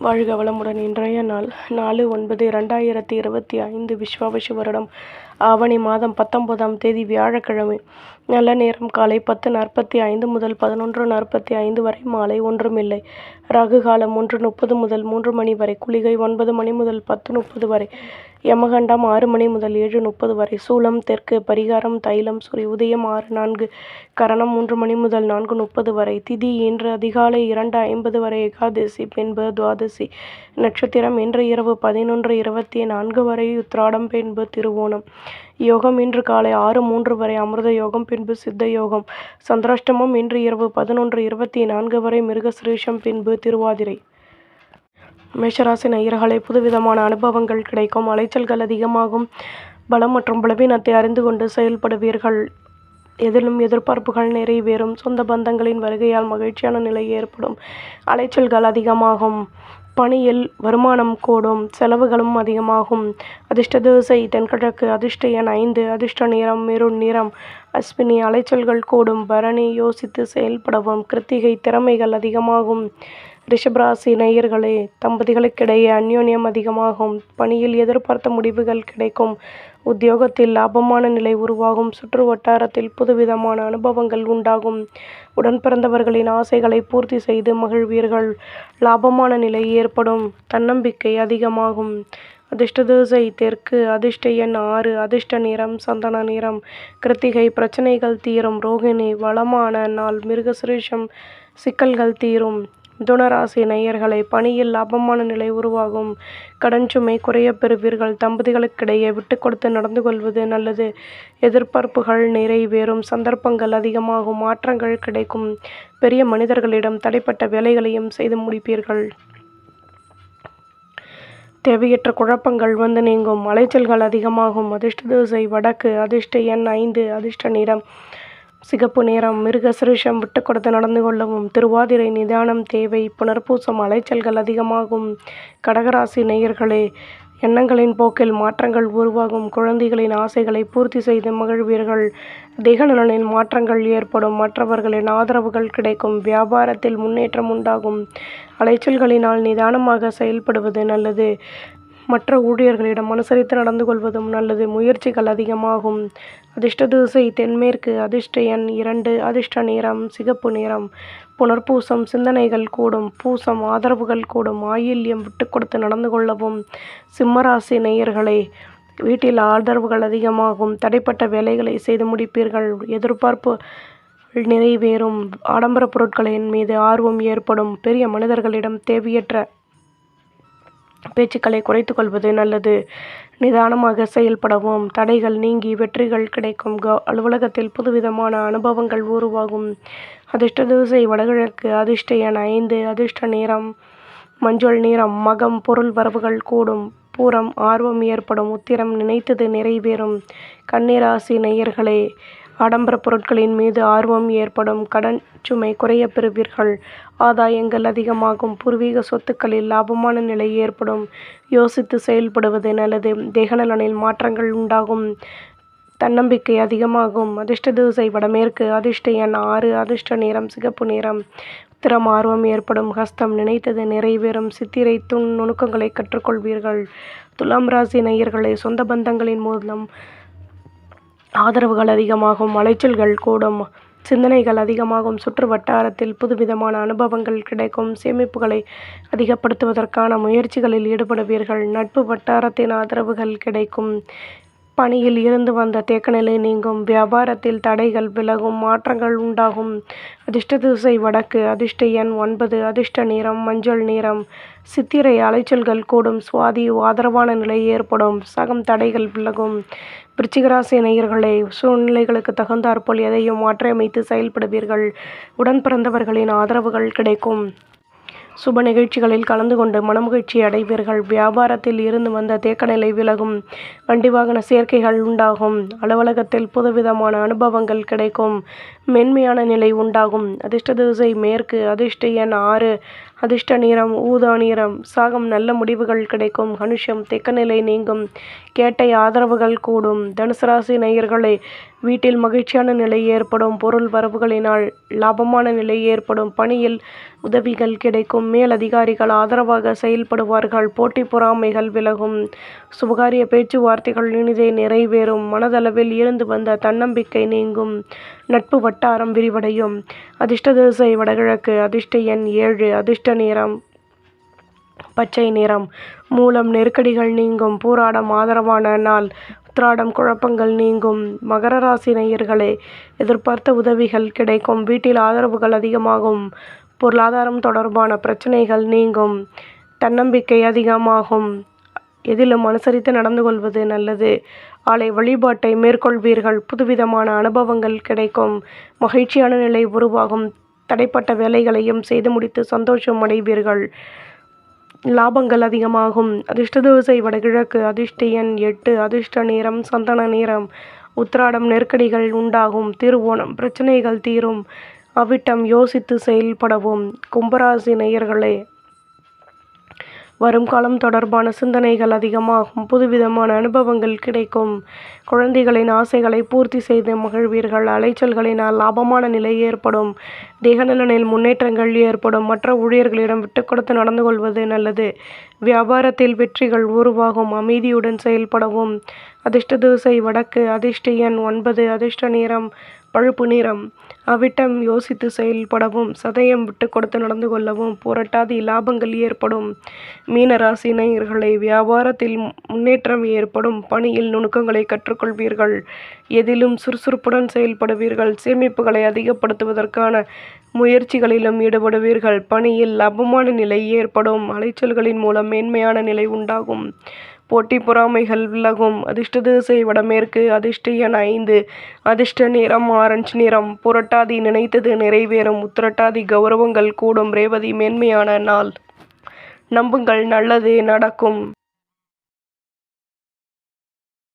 வாழ்க வளமுடன். இன்றைய நாள் 4/9/2025 விஸ்வாவசு வருடம் ஆவணி மாதம் 19ஆம் தேதி வியாழக்கிழமை. நல்ல நேரம் காலை 10:45 முதல் 11:45 வரை, மாலை ஒன்றுமில்லை. ராகு காலம் 1:30 முதல் 3 மணி வரை, குளிகை 9 மணி முதல் 10:30 வரை, யமகண்டம் 6 மணி முதல் 7:30 வரை, சூலம் தெற்கு, பரிகாரம் தைலம், சூரிய உதயம் 6:04, கரணம் 3 மணி முதல் 4:30 வரை, திதி இன்று அதிகாலை 2:50 வரை, ஏகாதசி பின்பு துவாதசி, நட்சத்திரம் இன்று இரவு 11:24 வரை, உத்திராடம் பின்பு திருவோணம், யோகம் இன்று காலை 6:03 வரை, அமிர்த யோகம் பின்பு சித்த யோகம், சந்திராஷ்டமம் இன்று இரவு 11:24 வரை, மிருகசிரீஷம் பின்பு திருவாதிரை. மேஷராசி நேயர்களே, புதுவிதமான அனுபவங்கள் கிடைக்கும். அலைச்சல்கள் அதிகமாகும். பலம் மற்றும் பலவீனத்தை அறிந்து கொண்டு செயல்படுவீர்கள். எதிலும் எதிர்பார்ப்புகள் நிறைவேறும். சொந்த பந்தங்களின் வருகையால் மகிழ்ச்சியான நிலை ஏற்படும். அலைச்சல்கள் அதிகமாகும். பணியில் வருமானம் கூடும். செலவுகளும் அதிகமாகும். அதிர்ஷ்ட திசை தென்கிழக்கு. அதிர்ஷ்ட எண் 5. அதிர்ஷ்ட நிறம் மெரூன் நிறம். அஸ்வினி அலைச்சல்கள் கூடும். பரணி யோசித்து செயல்படவும். கிருத்திகை திறமைகள் அதிகமாகும். ரிஷபராசி நேயர்களே, தம்பதிகளுக்கிடையே அந்யோன்யம் அதிகமாகும். பணியில் எதிர்பார்த்த முடிவுகள் கிடைக்கும். உத்தியோகத்தில் லாபமான நிலை உருவாகும். சுற்று வட்டாரத்தில் புதுவிதமான அனுபவங்கள் உண்டாகும். உடன் பிறந்தவர்களின் ஆசைகளை பூர்த்தி செய்து மகிழ்வீர்கள். லாபமான நிலை ஏற்படும். தன்னம்பிக்கை அதிகமாகும். அதிர்ஷ்ட திசை தெற்கு. அதிர்ஷ்ட எண் 6. அதிர்ஷ்ட நிறம் சந்தன நிறம். கிருத்திகை பிரச்சனைகள் தீரும். ரோகிணி வளமான நாள். மிருகசிரீஷம் சிக்கல்கள் தீரும். மிதுனராசி நேயர்களை, பணியில் லாபமான நிலை உருவாகும். கடன் சுமை குறைய பெறுவீர்கள். தம்பதிகளுக்கிடையே விட்டு கொடுத்து நடந்து கொள்வது நல்லது. எதிர்பார்ப்புகள் நிறைவேறும். சந்தர்ப்பங்கள் அதிகமாகும். மாற்றங்கள் கிடைக்கும். பெரிய மனிதர்களிடம் தடைப்பட்ட வேலைகளையும் செய்து முடிப்பீர்கள். தேவையற்ற குழப்பங்கள் வந்து நீங்கும். அலைச்சல்கள் அதிகமாகும். அதிர்ஷ்ட திசை வடக்கு. அதிர்ஷ்ட எண் 5. அதிர்ஷ்ட நிறம் சிகப்பு நிறம். மிருகசிரீஷம் விட்டு கொடுத்து நடந்து கொள்ளவும். திருவாதிரை நிதானம் தேவை. புனர்பூசம் அலைச்சல்கள் அதிகமாகும். கடகராசி நேயர்களே, எண்ணங்களின் போக்கில் மாற்றங்கள் உருவாகும். குழந்தைகளின் ஆசைகளை பூர்த்தி செய்து மகிழ்வீர்கள். தேகநலனில் மாற்றங்கள் ஏற்படும். மற்றவர்களின் ஆதரவுகள் கிடைக்கும். வியாபாரத்தில் முன்னேற்றம் உண்டாகும். அலைச்சல்களினால் நிதானமாக செயல்படுவது நல்லது. மற்ற ஊழியர்களிடம் அனுசரித்து நடந்து கொள்வதும் நல்லது. முயற்சிகள் அதிகமாகும். அதிர்ஷ்ட திசை தென்மேற்கு. அதிர்ஷ்ட எண் 2. அதிர்ஷ்ட நிறம் சிகப்பு நிறம். புனர்பூசம் சிந்தனைகள் கூடும். பூசம் ஆதரவுகள் கூடும். ஆயில்யம் விட்டு கொடுத்து நடந்து கொள்ளவும். சிம்மராசி நேயர்களே, வீட்டில் ஆதரவுகள் அதிகமாகும். தடைப்பட்ட வேலைகளை செய்து முடிப்பீர்கள். எதிர்பார்ப்பு நிறைவேறும். ஆடம்பர பொருட்களின் மீது ஆர்வம் ஏற்படும். பெரிய மனிதர்களிடம் தேவையற்ற பேச்சுக்களை குறைத்து கொள்வது நல்லது. நிதானமாக செயல்படவும். தடைகள் நீங்கி வெற்றிகள் கிடைக்கும். அலுவலகத்தில் புதுவிதமான அனுபவங்கள் உருவாகும். அதிர்ஷ்ட திசை வடகிழக்கு. அதிர்ஷ்ட எண் 5. அதிர்ஷ்ட நிறம் மஞ்சள் நிறம். மகம் பொருள் வரவுகள் கூடும். பூரம் ஆர்வம் ஏற்படும். உத்திரம் நினைத்தது நிறைவேறும். கன்னிராசி நேயர்களே, ஆடம்பர பொருட்களின் மீது ஆர்வம் ஏற்படும். கடன் சுமை குறைய பெறுவீர்கள். ஆதாயங்கள் அதிகமாகும். பூர்வீக சொத்துக்களில் லாபமான நிலை ஏற்படும். யோசித்து செயல்படுவது நல்லது. தேகநலனில் மாற்றங்கள் உண்டாகும். தன்னம்பிக்கை அதிகமாகும். அதிர்ஷ்ட திசை வடமேற்கு. அதிர்ஷ்ட எண் 6. அதிர்ஷ்ட நிறம் சிகப்பு நிறம். உத்திரம் ஆர்வம் ஏற்படும். ஹஸ்தம் நினைத்தது நிறைவேறும். சித்திரை நுணுக்கங்களை கற்றுக்கொள்வீர்கள். துலாம் ராசி நேயர்களே, சொந்த பந்தங்களின் மூலம் ஆதரவுகள் அதிகமாகும். அலைச்சல்கள் கூடும். சிந்தனைகள் அதிகமாகும். சுற்று வட்டாரத்தில் புதுவிதமான அனுபவங்கள் கிடைக்கும். சேமிப்புகளை அதிகப்படுத்துவதற்கான முயற்சிகளில் ஈடுபடுவீர்கள். நட்பு வட்டாரத்தின் ஆதரவுகள் கிடைக்கும். பணியில் இருந்து வந்த தேக்கநிலை நீங்கும். வியாபாரத்தில் தடைகள் விலகும். மாற்றங்கள் உண்டாகும். அதிர்ஷ்ட திசை வடக்கு. அதிர்ஷ்ட எண் 9. அதிர்ஷ்ட நிறம் மஞ்சள் நிறம். சித்திரை அலைச்சல்கள் கூடும். சுவாதி ஆதரவான நிலை ஏற்படும். சகம் தடைகள் விலகும். விருச்சிகராசி நேயர்களே, சூழ்நிலைகளுக்கு தகுந்தாற்போல் எதையும் மாற்றியமைத்து செயல்படுவீர்கள். உடன் பிறந்தவர்களின் ஆதரவுகள் கிடைக்கும். சுப நிகழ்ச்சிகளில் கலந்து கொண்டு மனமகிழ்ச்சி அடைவீர்கள். வியாபாரத்தில் இருந்து வந்த தேக்கநிலை விலகும். வண்டி வாகன சேர்க்கைகள் உண்டாகும். அலுவலகத்தில் புதுவிதமான அனுபவங்கள் கிடைக்கும். மென்மையான நிலை உண்டாகும். அதிர்ஷ்ட திசை மேற்கு. அதிர்ஷ்ட எண் 6. அதிர்ஷ்ட நிறம் ஊதா நிறம். சாகம் நல்ல முடிவுகள் கிடைக்கும். அனுஷம் தேக்க நிலை நீங்கும். கேட்டை ஆதரவுகள் கூடும். தனுசு ராசி நேயர்களே, வீட்டில் மகிழ்ச்சியான நிலை ஏற்படும். பொருள் வரவுகளினால் லாபமான நிலை ஏற்படும். பணியில் உதவிகள் கிடைக்கும். மேல் அதிகாரிகள் ஆதரவாக செயல்படுவார்கள். போட்டி பொறாமைகள் விலகும். சுபகாரிய பேச்சுவார்த்தைகள் இனிதே நிறைவேறும். மனதளவில் இருந்து வந்த தன்னம்பிக்கை நீங்கும். நட்பு வட்டாரம் விரிவடையும். அதிர்ஷ்ட திசை வடகிழக்கு. அதிர்ஷ்ட எண் 7. அதிர்ஷ்ட நிறம் பச்சை நிறம். மூலம் நெருக்கடிகள் நீங்கும். பூராடம் ஆதரவான நாள். உத்திராடம் குழப்பங்கள் நீங்கும். மகர ராசி நேயர்களே, எதிர்பார்த்த உதவிகள் கிடைக்கும். வீட்டில் ஆதரவுகள் அதிகமாகும். பொருளாதாரம் தொடர்பான பிரச்சனைகள் நீங்கும். தன்னம்பிக்கை அதிகமாகும். எதிலும் அனுசரித்து நடந்து கொள்வது நல்லது. ஆலய வழிபாட்டை மேற்கொள்வீர்கள். புதுவிதமான அனுபவங்கள் கிடைக்கும். மகிழ்ச்சியான நிலை உருவாகும். தடைப்பட்ட வேலைகளையும் செய்து முடித்து சந்தோஷம் அடைவீர்கள். லாபங்கள் அதிகமாகும். அதிர்ஷ்ட திசை வடகிழக்கு. அதிர்ஷ்ட எண் 8. அதிர்ஷ்ட நிறம் சந்தன நிறம். உத்திராடம் நெருக்கடிகள் உண்டாகும். திருவோணம் பிரச்சனைகள் தீரும். அவிட்டம் யோசித்து செயல்படவும். கும்பராசி நேயர்களே, வரும் காலம் தொடர்பான சிந்தனைகள் அதிகமாகும். புதுவிதமான அனுபவங்கள் கிடைக்கும். குழந்தைகளின் ஆசைகளை பூர்த்தி செய்து மகிழ்வீர்கள். அலைச்சல்களினால் லாபமான நிலை ஏற்படும். தேகநலனில் முன்னேற்றங்கள் ஏற்படும். மற்ற ஊழியர்களிடம் விட்டு கொடுத்து நடந்து கொள்வது நல்லது. வியாபாரத்தில் வெற்றிகள் உருவாகும். அமைதியுடன் செயல்படவும். அதிர்ஷ்ட திசை வடக்கு. அதிர்ஷ்ட எண் 9. அதிர்ஷ்ட நிறம் பழுப்பு நிறம். அவிட்டம் யோசித்து செயல்படவும். சதயம் விட்டு கொடுத்து நடந்து கொள்ளவும். புரட்டாதி லாபங்கள் ஏற்படும். மீனராசி நேயர்களே, வியாபாரத்தில் முன்னேற்றம் ஏற்படும். பணியில் நுணுக்கங்களை கற்றுக்கொள்வீர்கள். எதிலும் சுறுசுறுப்புடன் செயல்படுவீர்கள். சேமிப்புகளை அதிகப்படுத்துவதற்கான முயற்சிகளிலும் ஈடுபடுவீர்கள். பணியில் லாபமான நிலை ஏற்படும். அலைச்சல்களின் மூலம் மேன்மையான நிலை உண்டாகும். போட்டி பொறாமைகள் விலகும். அதிர்ஷ்ட திசை வடமேற்கு. அதிர்ஷ்ட எண் 5. அதிர்ஷ்ட நிறம் ஆரஞ்சு நிறம். புரட்டாதி நினைத்தது நிறைவேறும். உத்திரட்டாதி கௌரவங்கள் கூடும். ரேவதி மேன்மையான நாள். நம்புங்கள், நல்லதே நடக்கும்.